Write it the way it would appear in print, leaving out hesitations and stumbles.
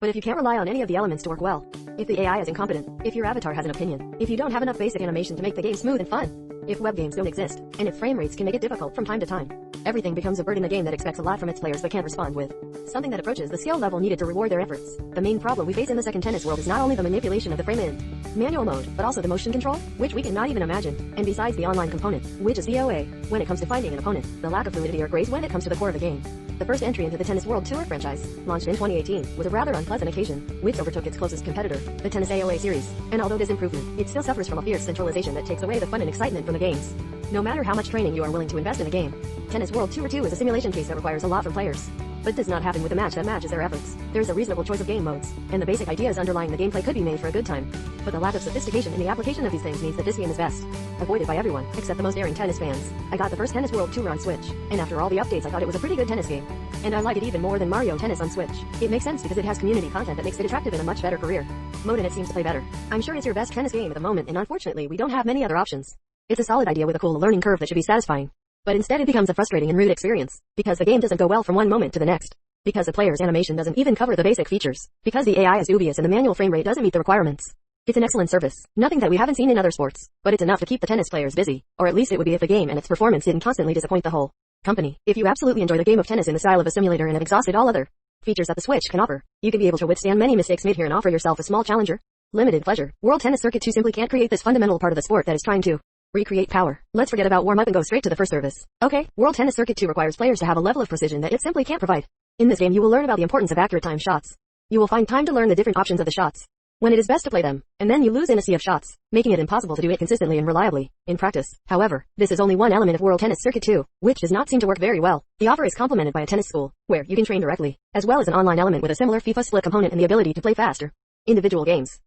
But if you can't rely on any of the elements to work well, if the AI is incompetent, if your avatar has an opinion, if you don't have enough basic animation to make the game smooth and fun, if web games don't exist, and if frame rates can make it difficult from time to time, everything becomes a burden. A game that expects a lot from its players but can't respond with something that approaches the skill level needed to reward their efforts. The main problem we face in the second tennis world is not only the manipulation of the frame in manual mode, but also the motion control, which we cannot even imagine, and besides the online component, which is VOA, when it comes to finding an opponent, the lack of fluidity or grace when it comes to the core of the game. The first entry into the Tennis World Tour franchise, launched in 2018, was a rather unpleasant occasion, which overtook its closest competitor, the Tennis AOA series, and although this improvement, it still suffers from a fierce centralization that takes away the fun and excitement from the games. No matter how much training you are willing to invest in a game, Tennis World Tour 2 is a simulation case that requires a lot from players. But does not happen with a match that matches their efforts. There is a reasonable choice of game modes, and the basic ideas underlying the gameplay could be made for a good time. But the lack of sophistication in the application of these things means that this game is best avoided by everyone, except the most daring tennis fans. I got the first Tennis World Tour on Switch, and after all the updates I thought it was a pretty good tennis game. And I like it even more than Mario Tennis on Switch. It makes sense because it has community content that makes it attractive and a much better career mode, and it seems to play better. I'm sure it's your best tennis game at the moment, and unfortunately we don't have many other options. It's a solid idea with a cool learning curve that should be satisfying. But instead it becomes a frustrating and rude experience, because the game doesn't go well from one moment to the next. Because the player's animation doesn't even cover the basic features. Because the AI is dubious and the manual frame rate doesn't meet the requirements. It's an excellent service, nothing that we haven't seen in other sports, but it's enough to keep the tennis players busy, or at least it would be if the game and its performance didn't constantly disappoint the whole company. If you absolutely enjoy the game of tennis in the style of a simulator and have exhausted all other features that the Switch can offer, you can be able to withstand many mistakes made here and offer yourself a small challenger. Limited pleasure. World Tennis Circuit 2 simply can't create this fundamental part of the sport that is trying to recreate power. Let's forget about warm-up and go straight to the first service. Okay, World Tennis Circuit 2 requires players to have a level of precision that it simply can't provide. In this game you will learn about the importance of accurate time shots. You will find time to learn the different options of the shots, when it is best to play them, and then you lose in a sea of shots, making it impossible to do it consistently and reliably in practice. However, this is only one element of World Tennis Circuit 2, which does not seem to work very well. The offer is complemented by a tennis school, where you can train directly, as well as an online element with a similar FIFA split component and the ability to play faster individual games.